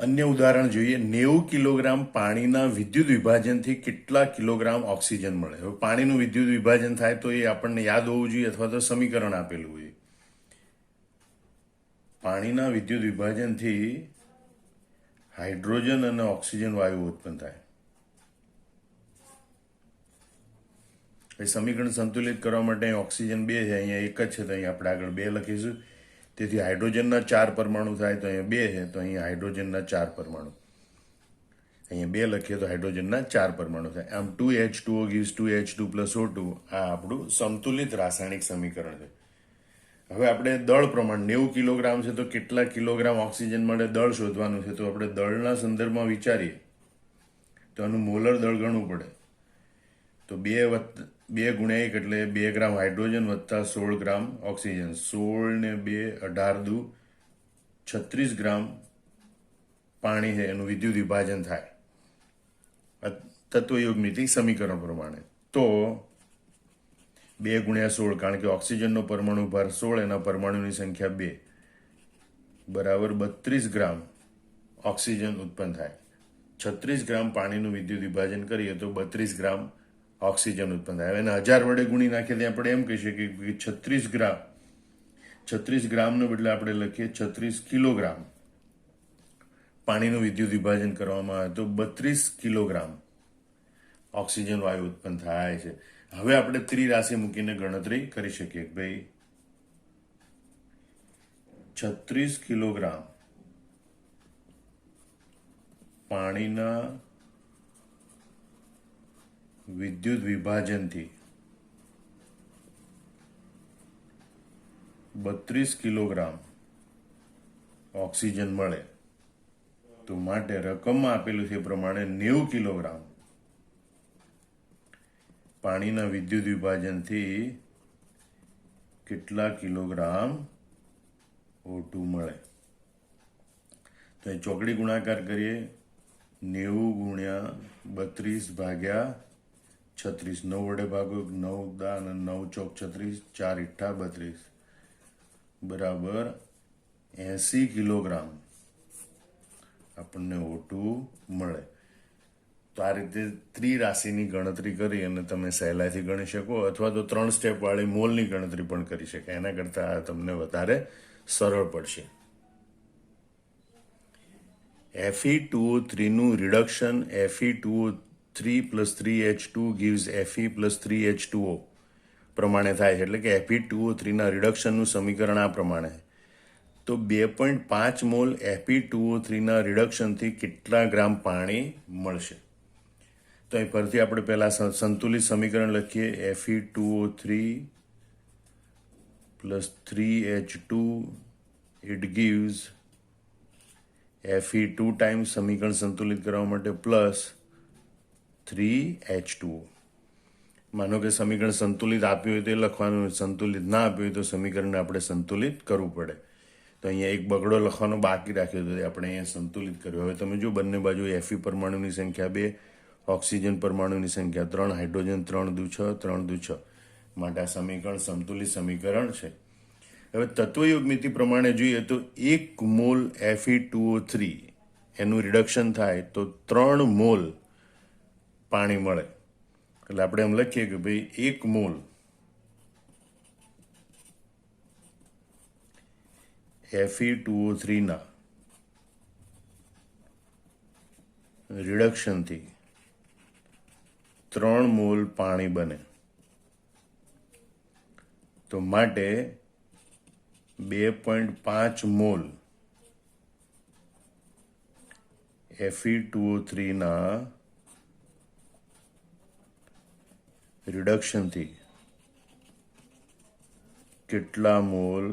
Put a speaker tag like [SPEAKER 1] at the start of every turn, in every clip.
[SPEAKER 1] अन्य उदाहरण જોઈએ 90 કિલોગ્રામ પાણીના વિદ્યુત વિભાજનથી કેટલા કિલોગ્રામ ઓક્સિજન મળે. હવે પાણીનું વિદ્યુત વિભાજન થાય તો એ આપણને યાદ હોવું જોઈએ અથવા તો સમીકરણ આપેલું હોય. પાણીના વિદ્યુત વિભાજનથી હાઇડ્રોજન અને ઓક્સિજન વાયુ ઉત્પન્ન થાય. એ સમીકરણ સંતુલિત કરવા માટે ઓક્સિજન 2 છે, અહીંયા એક જ છે, તો અહીંયા આપણે આગળ 2 લખીશું. તેથી હાઇડ્રોજનના 4 પરમાણુ થાય તો અહીંયા 2 છે, તો અહીંયા હાઇડ્રોજનના 4 પરમાણુ. અહીંયા 2 લખીએ તો હાઇડ્રોજનના 4 પરમાણુ થાય. આમ 2H2O gives 2H2 plus O2. આ આપણું સંતુલિત રાસાયણિક સમીકરણ છે. હવે આપણે દળ પ્રમાણ 90 કિલોગ્રામ છે તો કેટલા કિલોગ્રામ ઓક્સિજન મળે દળ શોધવાનું છે. તો આપણે દળના સંદર્ભમાં વિચારીએ તો આનું મોલર દળ ગણવું પડે. તો 2 ગુણ્યા 1 એટલે 2 ગ્રામ હાઇડ્રોજન વત્તા 16 ગ્રામ ઓક્સિજન. 16 ને 2 18 દુ 36 ગ્રામ પાણી છે એનું વિદ્યુત વિભાજન થાય તત્વયોગનીતિ સમીકરણ પ્રમાણે. તો 2 ગુણ્યા 16 કારણ કે ઓક્સિજનનો પરમાણુ ભાર 16, એના પરમાણુની સંખ્યા 2 બરાબર 32 ગ્રામ ઓક્સિજન ઉત્પન્ન થાય. 36 ગ્રામ પાણીનું વિદ્યુત વિભાજન કરીએ તો 32 ગ્રામ ઓક્સિજન ઉત્પન્ન થાય. એને 1000 વડે ગુણી નાખીએ તો આપણે એમ કહી શકીએ કે 36 ગ્રામનો બદલે આપણે લખીએ 36 કિલોગ્રામ પાણીનું વિદ્યુત વિભાજન કરવામાં આવે તો 32 કિલોગ્રામ ઓક્સિજન વાયુ ઉત્પન્ન થાય છે. હવે આપણે ત્રિરાશિ મૂકીને ગણતરી કરી શકીએ કે ભાઈ 36 કિલોગ્રામ પાણીના વિદ્યુત વિભાજનથી 32 કિલોગ્રામ ઓક્સિજન મળે. તો માટે રકમમાં આપેલું છે એ પ્રમાણે 90 કિલોગ્રામ પાણીના વિદ્યુત વિભાજનથી કેટલા કિલોગ્રામ O2 મળે. તો એ ચોકડી ગુણાકાર કરીએ. 90 ગુણ્યા 32 ભાગ્યા 36. 9 વડે ભાગો 9 દા અને 9 ચોક 36, 4 ઈઠ્ઠા 32 બરાબર 80 કિલોગ્રામ આપણને O2 મળે. તો આ રીતે ત્રિરાશિની ગણતરી કરી અને તમે સહેલાઈથી ગણી શકો, અથવા તો 3 સ્ટેપ વાળી મોલની ગણતરી પણ કરી શકાય. એના કરતાં તમને વધારે સરળ પડશે. Fe2O3 નું reduction Fe2O3 plus 3H2 gives Fe plus 3H2O પ્રમાણે થાય છે. એટલે કે Fe2O3 ના રિડક્શનનું સમીકરણ આ પ્રમાણે. તો 2.5 મોલ Fe2O3 ના રિડક્શનથી કેટલા ગ્રામ પાણી મળશે. તો અહીં ફરીથી આપણે પહેલા સંતુલિત સમીકરણ લખીએ. Fe2O3 plus 3H2 it gives Fe2 times સમીકરણ સંતુલિત કરવા માટે પ્લસ 3H2O. માનો કે સમીકરણ સંતુલિત આપ્યું હોય તો લખવાનું, સંતુલિત ના આપ્યું હોય તો સમીકરણને આપણે સંતુલિત કરવું પડે. તો અહીંયા એક બગડો લખવાનો બાકી રાખ્યો તો આપણે અહીંયા સંતુલિત કર્યો. હવે તમે જો બંને બાજુ Fe પરમાણુની સંખ્યા 2, ઓક્સિજન પરમાણુની સંખ્યા 3, હાઇડ્રોજન 3 દુ 6, 3 દુ 6 માટે આ સમીકરણ સંતુલિત સમીકરણ છે. હવે તત્વયોગ નીતિ પ્રમાણે જોઈએ તો 1 મોલ Fe2O3 એનું રિડક્શન થાય તો 3 મોલ પાણી મળે. એટલે આપણે એમ લખીએ કે ભાઈ 1 મોલ Fe2O3 ના રિડક્શનથી 3 મોલ પાણી બને. તો માટે 2.5 મોલ Fe2O3 ના રિડક્શનથી કેટલા મોલ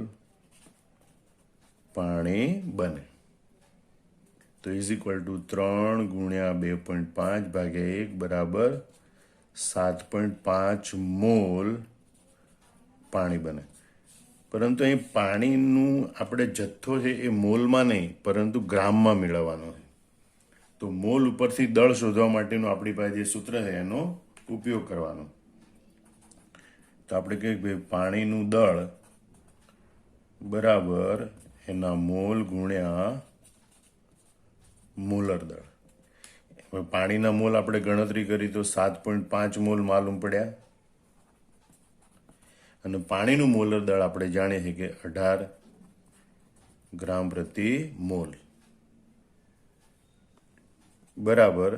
[SPEAKER 1] પાણી બને. તો ઇઝ ઇક્વલ ટુ 3 ગુણ્યા 2.5 ભાગ્યા 1 બરાબર 7.5 મોલ પાણી બને. પરંતુ અહીં પાણીનું આપણે જથ્થો છે એ મોલમાં નહીં પરંતુ ગ્રામમાં મેળવવાનો છે. તો મોલ ઉપરથી દળ શોધવા માટેનું આપણી પાસે જે સૂત્ર છે એનો ઉપયોગ કરવાનો. તો આપણે કહીએ કે પાણીનું દળ બરાબર એના મોલ ગુણ્યા મોલર દળ. હવે પાણીના મોલ આપણે ગણતરી કરી તો 7.5 મોલ માલુમ પડ્યા અને પાણીનું મોલર દળ આપણે જાણીએ છીએ કે 18 ગ્રામ પ્રતિ મોલ બરાબર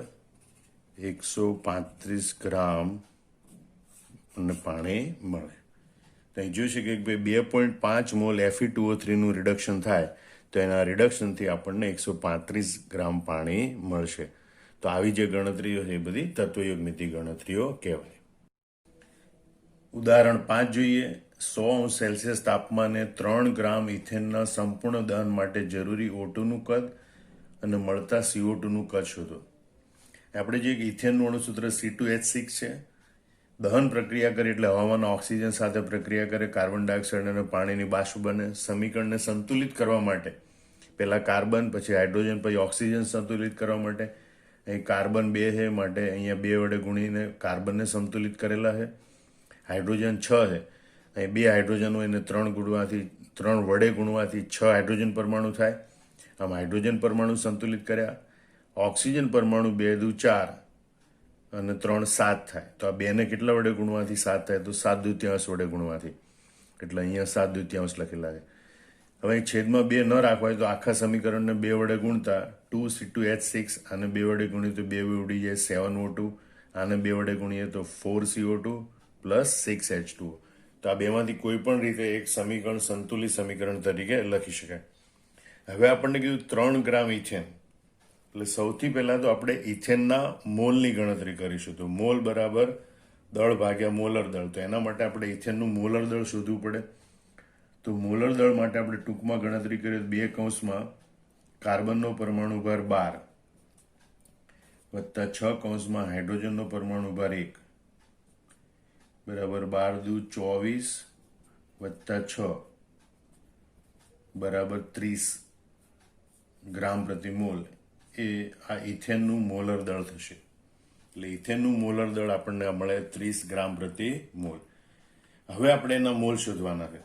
[SPEAKER 1] 135 ગ્રામ અને પાણી મળે. તો અહીં જોઈ શકીએ કે ભાઈ 2.5 મોલ Fe2O3નું રિડક્શન થાય તો એના રિડક્શનથી આપણને 135 ગ્રામ પાણી મળશે. તો આવી જે ગણતરીઓ છે એ બધી તત્વયોગમિતિ ગણતરીઓ કહેવાય. ઉદાહરણ 5 જોઈએ. 100°C તાપમાને 3 ગ્રામ ઇથેનના સંપૂર્ણ દહન માટે જરૂરી O2નું કદ અને મળતા CO2નું કદ શોધો. આપણે જે ઇથેનનું અણુસૂત્ર C2H6 છે. દહન પ્રક્રિયા કરે એટલે હવામાનના ઓક્સિજન સાથે પ્રક્રિયા કરે, કાર્બન ડાયોક્સાઇડ અને પાણીની બાષ્પ બને. સમીકરણને સંતુલિત કરવા માટે પહેલા કાર્બન, પછી હાઇડ્રોજન, પછી ઓક્સિજન સંતુલિત કરવા માટે અહીં કાર્બન 2 છે માટે અહીંયા 2 વડે ગુણીને કાર્બનને સંતુલિત કરેલા છે. હાઇડ્રોજન 6 છે, અહીં 2 હાઇડ્રોજન હોય એને 3 વડે ગુણવાથી 6 હાઇડ્રોજન પરમાણુ થાય. આમ હાઇડ્રોજન પરમાણુ સંતુલિત કર્યા. ઓક્સિજન પરમાણુ 2 દુ 4 અને 3 7 થાય. તો આ 2ને કેટલા વડે ગુણવાથી 7 થાય? તો 7/2 વડે ગુણવાથી. એટલે અહીંયા 7/2 લખેલા છે. હવે છેદમાં 2 ન રાખવા હોય તો આખા સમીકરણને 2 વડે ગુણતા 2C2H6 આને 2 વડે ગુણીએ તો 2 ઉડી જાય 7O2, આને 2 વડે ગુણીએ તો 4CO2 પ્લસ 6H2O. તો આ બેમાંથી કોઈ પણ રીતે એક સમીકરણ સંતુલિત સમીકરણ તરીકે લખી શકાય. હવે આપણને કીધું 3 ગ્રામ ઇથેન, એટલે સૌથી પહેલા તો આપણે ઇથેનના મોલની ગણતરી કરીશું. તો મોલ બરાબર દળ ભાગ્યા મોલર દળ. તો એના માટે આપણે ઇથેનનું મોલર દળ શોધવું પડે. તો મોલર દળ માટે આપણે ટૂંકમાં ગણતરી કરીએ 2 કૌંસમાં કાર્બનનો પરમાણુ ભાર 12 વત્તા 6 કૌંસમાં હાઇડ્રોજનનો પરમાણુ ભાર 1 બરાબર 12 દુ 24 વત્તા 6 બરાબર 30 ગ્રામ પ્રતિ મોલ. એ આ ઇથેનનું મોલર દળ થશે. એટલે ઇથેનનું મોલર દળ આપણને મળે 30 ગ્રામ પ્રતિ મોલ. હવે આપણે એના મોલ શોધવાના છે.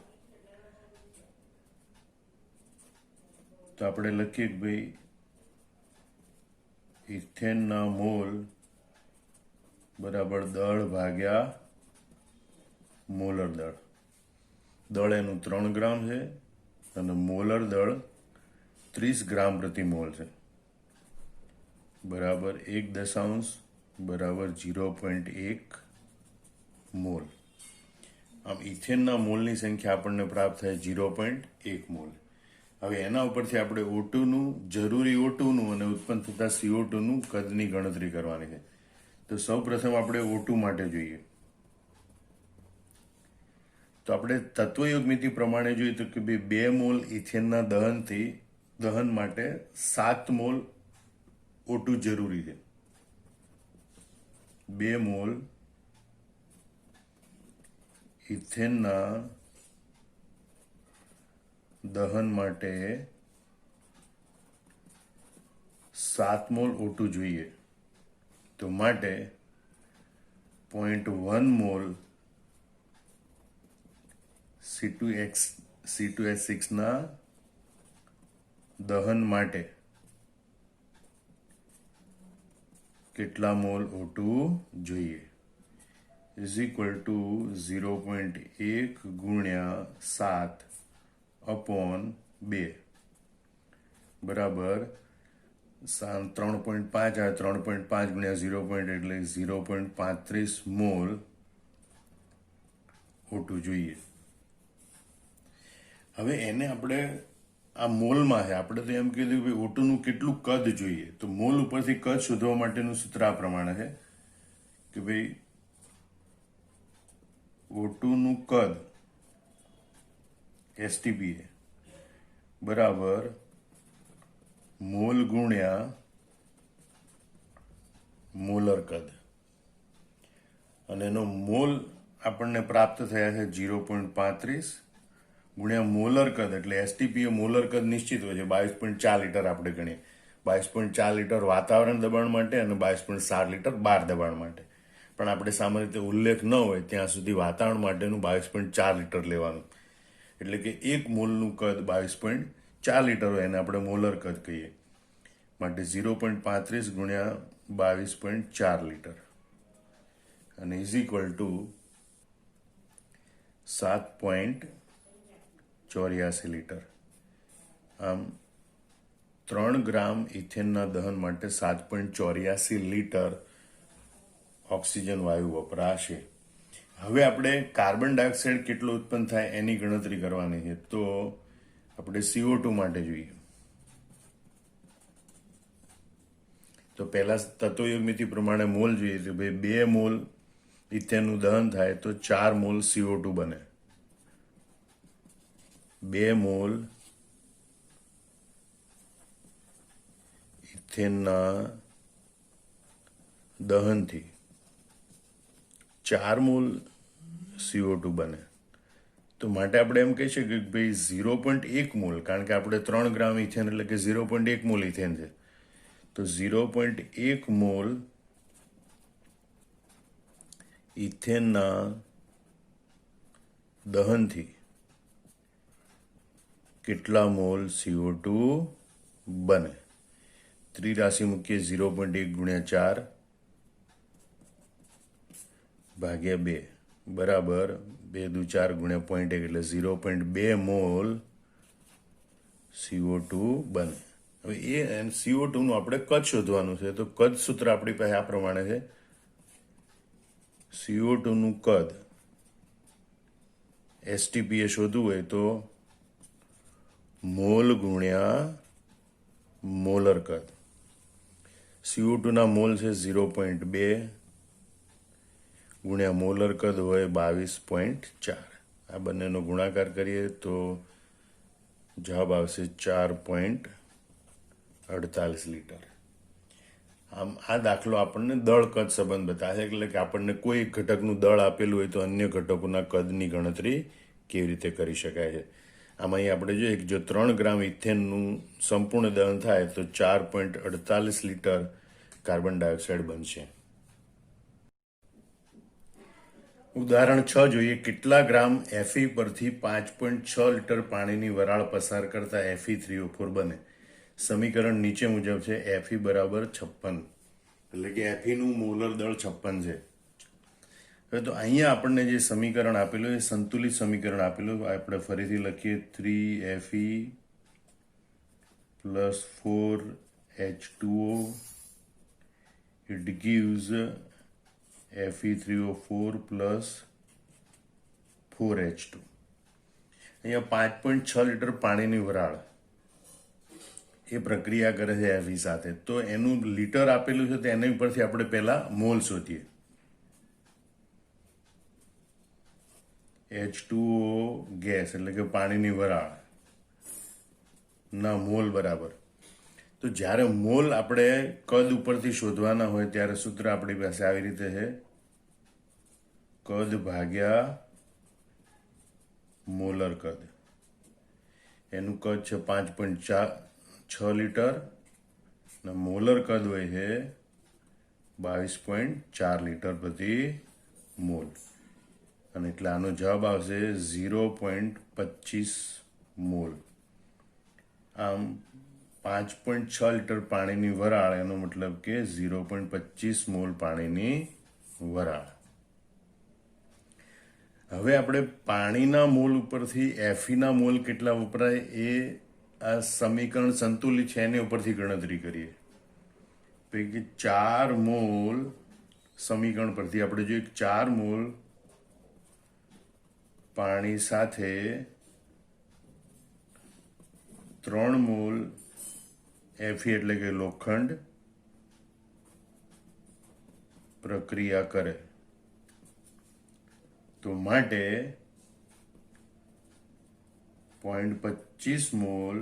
[SPEAKER 1] તો આપણે લખીએ કે ભાઈ ઇથેનના મોલ બરાબર દળ ભાગ્યા મોલર દળ. દળ એનું 3 ગ્રામ છે અને મોલર દળ 30 ગ્રામ પ્રતિ મોલ છે બરાબર 1 બરાબર 0.1 મોલ. આમ ઇથેનના મોલની સંખ્યા આપણને પ્રાપ્ત થાય 0.1 મોલ. હવે એના ઉપરથી આપણે O2નું જરૂરી O2નું અને ઉત્પન્ન થતા CO2નું કદની ગણતરી કરવાની છે. તો સૌ પ્રથમ આપણે O2 માટે જોઈએ. તો આપણે તત્વયોગમિતિ પ્રમાણે જોઈએ તો કે 2 મોલ ઇથેનના દહન માટે 7 મોલ O2 જરૂરી છે. 2 મોલ ઇથેનના દહન માટે 7 મોલ O2 જોઈએ. તો માટે 0.1 મોલ C2H6ના દહન માટે કેટલા મોલ O2 જોઈએ ઇઝ ઇક્વલ ટુ 0.1 ગુણ્યા 7/2 બરાબર 3.5 આવે. 3.5 ગુણ્યા 0. એટલે 0.35 મોલ O2 જોઈએ. હવે એને આપણે આ મોલમાં છે. આપણે તો એમ કીધું કે O2નું કેટલું કદ જોઈએ. તો મોલ ઉપરથી કદ શોધવા માટેનું સૂત્ર આ પ્રમાણે છે કે ભાઈ O2નું કદ STP બરાબર મોલ ગુણ્યા મોલર કદ. અને એનો મોલ આપણને પ્રાપ્ત થયા છે 0.35 ગુણ્યા મોલર કદ. એટલે STP એ મોલર કદ નિશ્ચિત હોય છે 22.4 લીટર આપણે ગણીએ. 22.4 લીટર વાતાવરણ દબાણ માટે અને 22.7 લીટર બહાર દબાણ માટે. પણ આપણે સામાન્ય રીતે ઉલ્લેખ ન હોય ત્યાં સુધી વાતાવરણ માટેનું 22.4 લીટર લેવાનું. એટલે કે 1 મોલનું કદ 22.4 લીટર હોય એને આપણે મોલર કદ કહીએ. માટે 0.35 ગુણ્યા 22.4 લીટર અને ઇઝ ઇક્વલ ટુ 7.84 લીટર. આમ 3 ગ્રામ ઇથેનના દહન માટે 7.84 લીટર ઓક્સિજન વાયુ વપરાશે. હવે આપણે કાર્બન ડાયોક્સાઇડ કેટલો ઉત્પન્ન થાય એની ગણતરી કરવાની છે. તો આપણે CO2 માટે જોઈએ. તો પહેલા તત્વયોગમિતિ પ્રમાણે મોલ જોઈએ તો ભાઈ 2 મોલ ઇથેનનું દહન થાય તો 4 મોલ CO2 બને. 2 મોલ ઇથેનના દહનથી 4 મોલ CO2 બને. તો માટે આપણે એમ કહી શકીએ કે ભાઈ 0.1 મોલ, કારણ કે આપણે 3 ગ્રામ ઇથેન એટલે કે 0.1 મોલ ઇથેન છે. તો 0.1 મોલ ઇથેનના દહનથી કેટલા મોલ CO2 બને? ત્રિરાશિ મૂકીએ 0.1 ગુણ્યા 4 ભાગ્યા 2 બરાબર 2 દુ 4 ગુણ્યા 0.1 એટલે 0.2 મોલ CO2 બને. હવે એ CO2 નું આપણે કદ શોધવાનું છે. તો કદ સૂત્ર આપણી પાસે આ પ્રમાણે છે. CO2 નું કદ STPએ શોધવું હોય તો મોલ ગુણ્યા મોલર કદ. CO2 ના મોલ છે 0.2 ગુણ્યા મોલર કદ હોય 22.4. આ બંનેનો ગુણાકાર કરીએ તો જવાબ આવશે 4.48 લીટર. આમ આ દાખલો આપણને દળ કદ સંબંધ બતાવે, એટલે કે આપણને કોઈ ઘટકનું દળ આપેલું હોય તો અન્ય ઘટકોના કદની ગણતરી કેવી રીતે કરી શકાય છે. આમાં અહીં આપણે જોઈએ કે જો 3 ગ્રામ ઇથેનનું સંપૂર્ણ દહન થાય તો 4.48 લીટર કાર્બન ડાયોક્સાઇડ બનશે. ઉદાહરણ 6 જોઈએ. કેટલા ગ્રામ Fe પરથી 5.6 લીટર પાણીની વરાળ પસાર કરતા Fe3O4 બને? સમીકરણ નીચે મુજબ છે. Fe બરાબર 56, એટલે કે Fe નું મોલર દળ 56 છે. હવે તો અહીંયા આપણને જે સમીકરણ આપેલું એ સંતુલિત સમીકરણ આપેલું. આપણે ફરીથી લખીએ 3Fe plus 4H2O it gives Fe3O4 plus 4H2. અહીંયા 5.6 લીટર પાણીની વરાળ એ પ્રક્રિયા કરે છે Fe સાથે. તો એનું લીટર આપેલું છે તો એના ઉપરથી આપણે પહેલા મોલ શોધીએ. H2O ગેસ એટલે કે પાણીની વરાળ ના મોલ બરાબર. તો જ્યારે મોલ આપણે કદ ઉપરથી શોધવાના હોય ત્યારે સૂત્ર આપણી પાસે આવી રીતે છે. કદ ભાગ્યા મોલર કદ. એનું કદ છે 5.6 લીટર અને મોલર કદ હોય છે 22.4 લીટર પ્રતિ મોલ. અને એટલે આનો જવાબ આવશે 0.25 મોલ. આમ 5.6 લીટર પાણીની વરાળ, એનો મતલબ કે 0.25 મોલ પાણીની વરાળ. હવે આપણે પાણીના મોલ ઉપરથી Feના મોલ કેટલા વપરાય એ આ સમીકરણ સંતુલિત છે એની ઉપરથી ગણતરી કરીએ. પૈકી 4 મોલ સમીકરણ પરથી આપણે જોઈએ 4 મોલ પાણી સાથે 3 મોલ Fe એટલે કે લોખંડ પ્રક્રિયા કરે. તો માટે 0.25 મોલ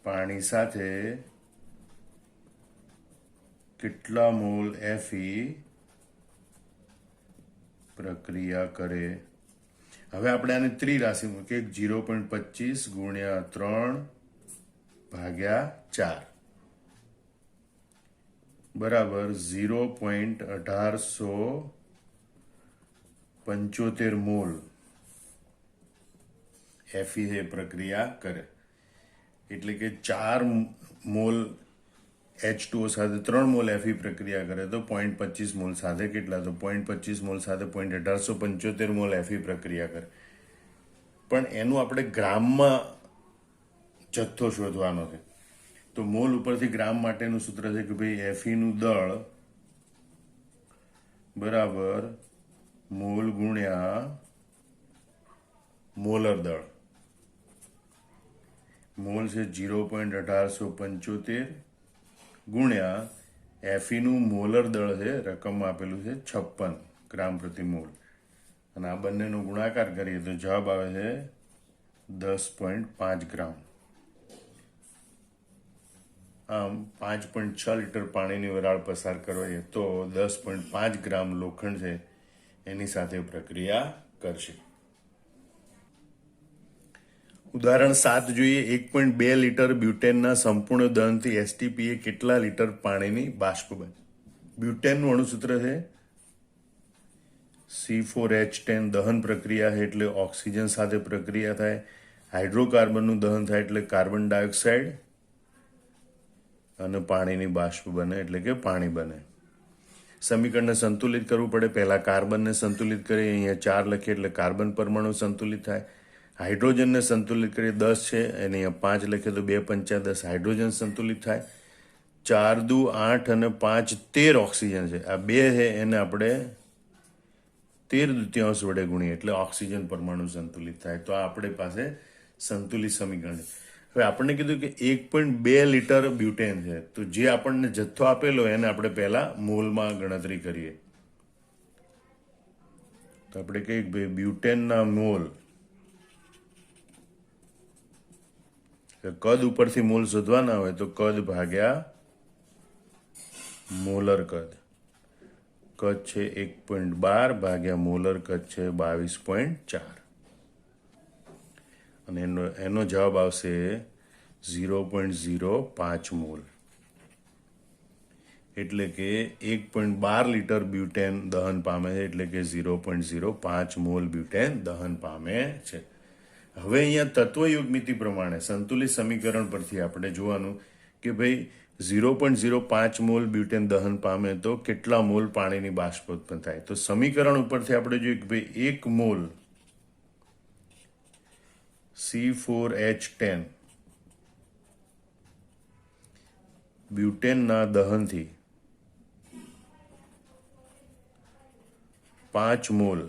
[SPEAKER 1] પાણી સાથે કેટલા મોલ Fe પ્રક્રિયા કરે? હવે આપણે આને ત્રિરાશિ મૂકીએ. 0.25 ગુણ્યા 3 ભાગ્યા 4 બરાબર 0.1875 મોલ Fe પ્રક્રિયા કરે. એટલે કે 4 મોલ H2O સાથે 3 મોલ Fe પ્રક્રિયા કરે તો 0.25 મોલ સાથે કેટલા? તો 0.25 મોલ સાથે 0.1875 મોલ Fe પ્રક્રિયા કરે. પણ એનું આપણે ગ્રામમાં જથ્થો શોધવાનો છે. તો મોલ ઉપરથી ગ્રામ માટેનું સૂત્ર છે કે ભાઈ Fe નું દળ બરાબર મોલ ગુણ્યા મોલર દળ. મોલ છે 0.1875 ગુણ્યા Fe નું મોલર દળ છે, રકમમાં આપેલું છે 56 ગ્રામ પ્રતિ મોલ, અને આ બંનેનો ગુણાકાર કરીએ તો જવાબ આવે છે 10.5 ગ્રામ. આમ 5.6 લીટર પાણીની વરાળ પસાર કરવાય તો 10.5 ગ્રામ લોખંડ છે એની સાથે પ્રક્રિયા કરશે. ઉદાહરણ 7 જોઈએ. 1.2 લીટર બ્યુટેનના સંપૂર્ણ દહનથી એસટીપીએ કેટલા લીટર પાણીની બાષ્પ બને? બ્યુટેનનું અણુસૂત્ર છે C4H10. દહન પ્રક્રિયા છે એટલે ઓક્સિજન સાથે પ્રક્રિયા થાય. હાઇડ્રોકાર્બનનું દહન થાય એટલે કાર્બન ડાયોક્સાઇડ અને પાણીની બાષ્પ બને એટલે કે પાણી બને. સમીકરણને સંતુલિત કરવું પડે. પહેલા કાર્બનને સંતુલિત કરીએ, અહીંયા 4 લખીએ એટલે કાર્બન પરમાણુ સંતુલિત થાય. હાઇડ્રોજનને સંતુલિત કરીએ 10 છે અને અહીંયા 5 લખીએ તો 2 પંચા 10 હાઇડ્રોજન સંતુલિત થાય. 4 દુ 8 અને 5 13 ઓક્સિજન છે. આ 2 છે એને આપણે 13/2 વડે ગુણીએ એટલે ઓક્સિજન પરમાણુ સંતુલિત થાય. તો આ આપણી પાસે સંતુલિત સમીકરણ છે. હવે આપણને કીધું કે 1.2 લીટર બ્યુટેન છે, તો જે આપણને જથ્થો આપેલો એને આપણે પહેલા મોલમાં ગણતરી કરીએ. તો આપણે કહીએ કે ભાઈ બ્યુટેનના મોલ, કદ ઉપરથી મોલ શોધવાના હોય તો કદ ભાગ્યા મોલર કદ. કદ છે 1.12 ભાગ્યા મોલર કદ છે 22.4, અને એનો જવાબ આવશે 0.05 મોલ. એટલે કે 1.12 લીટર બ્યુટેન દહન પામે છે એટલે કે 0.05 મોલ બ્યુટેન દહન પામે છે. હવે અહીંયા તત્વયુગ્મિતિ પ્રમાણે સંતુલિત સમીકરણ પરથી આપણે જોવાનું કે ભાઈ 0.05 મોલ બ્યુટેન દહન પામે તો કેટલા મોલ પાણીની બાષ્પ ઉત્પન્ન થાય. તો સમીકરણ ઉપરથી આપણે જોઈએ કે ભાઈ 1 mall C4H10 બ્યુટેનના દહનથી 5 mall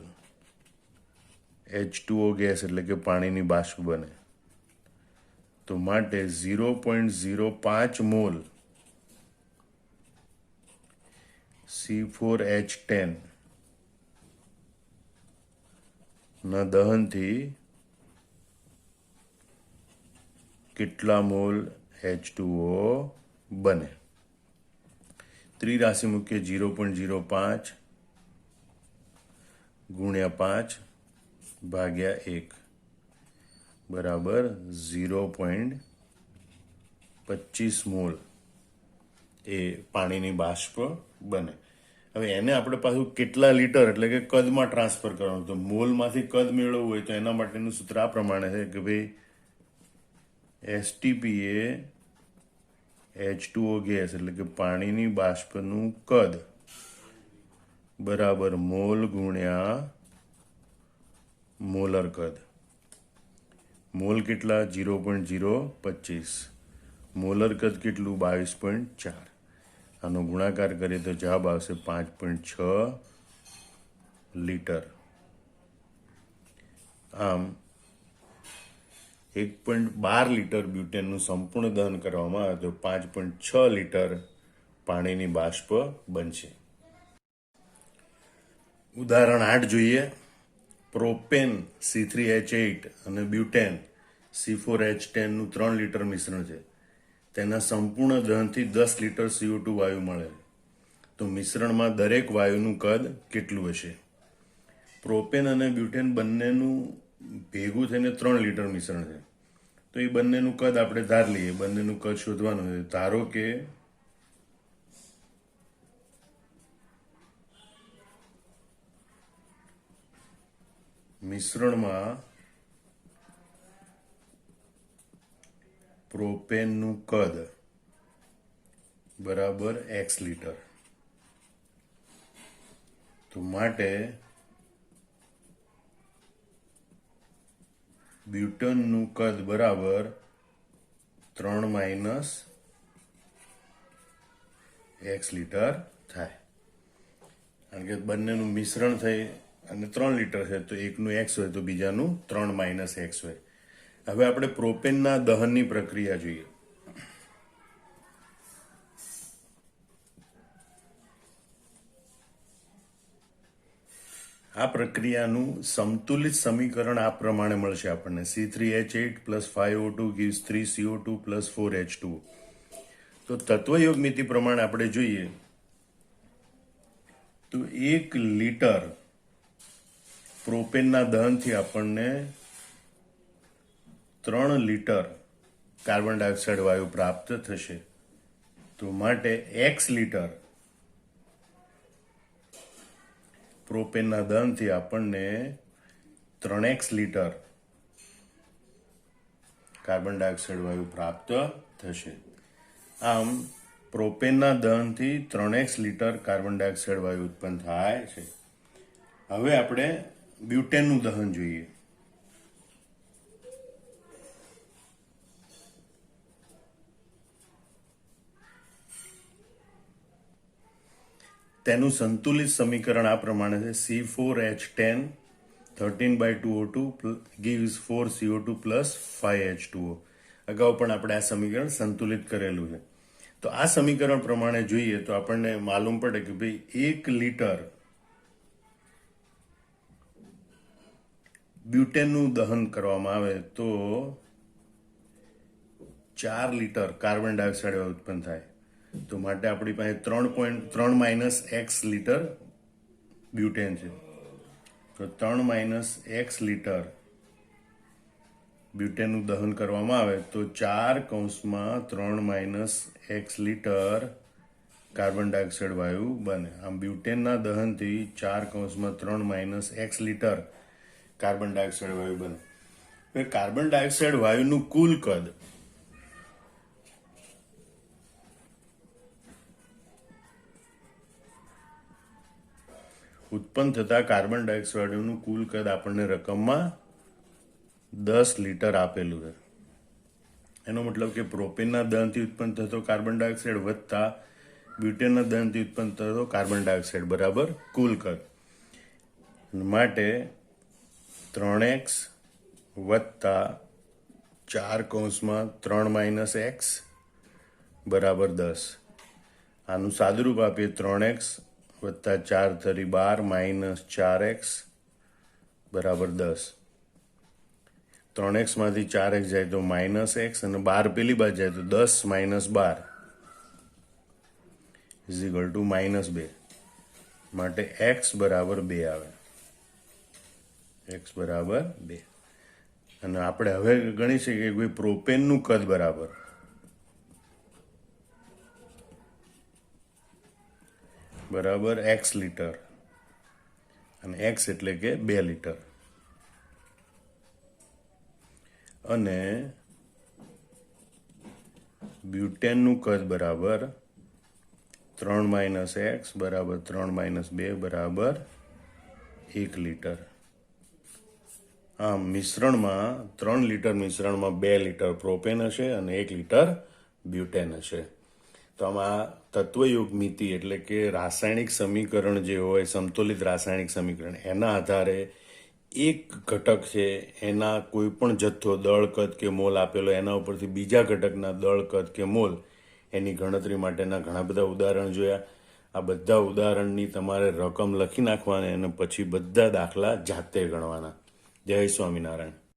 [SPEAKER 1] H2O gas એટલે કે પાણીની બાષ્પ બને. તો માટે 0.05 મોલ C4H10 ના દહનથી કેટલા મોલ H2O બને? ત્રિરાશિ મૂકીએ 0.05 ગુણ્યા 5 ભાગ્યા 1 બરાબર 0.25 મોલ એ પાણીની બાષ્પ બને. હવે એને આપણે પાછું કેટલા લીટર એટલે કે કદમાં ટ્રાન્સફર કરવાનું. તો મોલમાંથી કદ મેળવવું હોય તો એના માટેનું સૂત્ર આ પ્રમાણે છે કે ભાઈ એસટીપીએ H2O ગેસ એટલે કે પાણીની બાષ્પનું કદ બરાબર મોલ ગુણ્યા મોલર કદ. મોલ કેટલા? 0.025. મોલર કદ કેટલું? 22.4. આનો ગુણાકાર કરીએ તો જવાબ આવશે 5.6 લીટર. આમ 1.12 લીટર બ્યુટેનનું સંપૂર્ણ દહન કરવામાં આવે તો 5.6 લીટર પાણીની બાષ્પ બનશે. ઉદાહરણ 8 જોઈએ. પ્રોપેન C3H8 અને બ્યુટેન C4H10 નું 3 લીટર મિશ્રણ છે. તેના સંપૂર્ણ દહનથી 10 લીટર CO2 વાયુ મળે. તો મિશ્રણમાં દરેક વાયુનું કદ કેટલું હશે? પ્રોપેન અને બ્યુટેન બંનેનું ભેગું થઈને 3 લીટર મિશ્રણ છે. તો એ બંનેનું કદ આપણે ધાર લઈએ. બંનેનું કદ શોધવાનું છે. ધારો કે મિશ્રણમાં પ્રોપેનનું કદ બરાબર x લીટર. તો માટે બ્યુટનનું કદ બરાબર 3 માઇનસ x લીટર થાય. કારણ કે બંનેનું મિશ્રણ થઈ અને 3 લીટર છે, તો એકનું x હોય તો બીજાનું 3 માઇનસ x હોય. હવે આપણે પ્રોપેનના દહનની પ્રક્રિયા જોઈએ. આ પ્રક્રિયાનું સમતુલિત સમીકરણ આ પ્રમાણે મળશે આપણને. C3H8 plus 5O2 gives 3CO2 plus 4H2. તો તત્વયોગ નીતિ પ્રમાણે આપણે જોઈએ તો 1 લીટર પ્રોપેનના દહનથી આપણને 3 લીટર કાર્બન ડાયોક્સાઇડ વાયુ પ્રાપ્ત થશે. તો માટે x લીટર પ્રોપેનના દહનથી આપણને 3x લીટર કાર્બન ડાયોક્સાઇડ વાયુ પ્રાપ્ત થશે. આમ પ્રોપેનના દહનથી 3x લીટર કાર્બન ડાયોક્સાઇડ વાયુ ઉત્પન્ન થાય છે. હવે આપણે બ્યુટેનનું દહન જોઈએ. તેનું સંતુલિત સમીકરણ આ પ્રમાણે છે. C4H10 13/2O2 gives 4CO2 plus 5H2O. અગાઉ પણ આપણે આ સમીકરણ સંતુલિત કરેલું છે. તો આ સમીકરણ પ્રમાણે જોઈએ તો આપણને માલુમ પડે કે ભાઈ 1 લીટર બ્યુટેનનું દહન કરવામાં આવે તો 4 લીટર કાર્બન ડાયોક્સાઇડ ઉત્પન્ન થાય. તો માટે આપણી પાસે 3 માઇનસ x લીટર બ્યુટેન છે. તો 3 માઇનસ x લીટર બ્યુટેનનું દહન કરવામાં આવે તો 4 કૌંસમાં 3 minus x litre carbon dioxide વાયુ બને. આમ બ્યુટેનના દહનથી 4 કૌંસમાં 3 minus x litre carbon dioxide વાયુ બને. હવે કાર્બન ડાયોક્સાઇડ વાયુનું કુલ કદ ઉત્પન્ન થતા કાર્બન ડાયોક્સાઇડનું કુલ કદ આપણને રકમમાં 10 લીટર આપેલું છે. એનો મતલબ કે પ્રોપેનના દહનથી ઉત્પન્ન થતો કાર્બન ડાયોક્સાઇડ વત્તા બ્યુટેનના દહનથી ઉત્પન્ન થતો કાર્બન ડાયોક્સાઇડ બરાબર કુલ કદ. માટે 3x વત્તા 4 કૌંસમાં 3 માઇનસ x બરાબર 10. આનું સાદુરૂપ આપીએ 3x વત્તા 4 તરી 12 માઇનસ 4x બરાબર 10. 3x માંથી 4x જાય તો માઇનસ x અને 12 પેલી બાજુ જાય તો 10 minus 12 is equal to minus 2. માટે x બરાબર 2 આવે. x બરાબર 2. અને આપણે હવે ગણી શકીએ કે પ્રોપેનનું કદ બરાબર x લીટર અને x એટલે કે 2 લીટર અને બ્યુટેનનું કદ બરાબર 3 માઇનસ x બરાબર 3 માઇનસ 2 બરાબર 1 લીટર. આમ મિશ્રણમાં 3 લીટર મિશ્રણમાં 2 લીટર પ્રોપેન હશે અને 1 લીટર બ્યુટેન હશે. તો આમાં તત્વયુગ મિતિ એટલે કે રાસાયણિક સમીકરણ જે હોય સંતુલિત રાસાયણિક સમીકરણ એના આધારે એક ઘટક છે એના કોઈ પણ જથ્થો દળ કદ કે મોલ આપેલો એના ઉપરથી બીજા ઘટકના દળ કદ કે મોલ એની ગણતરી માટેના ઘણા બધા ઉદાહરણ જોયા. આ બધા ઉદાહરણની તમારે રકમ લખી નાખવાની અને પછી બધા દાખલા જાતે ગણવાના. જય સ્વામિનારાયણ.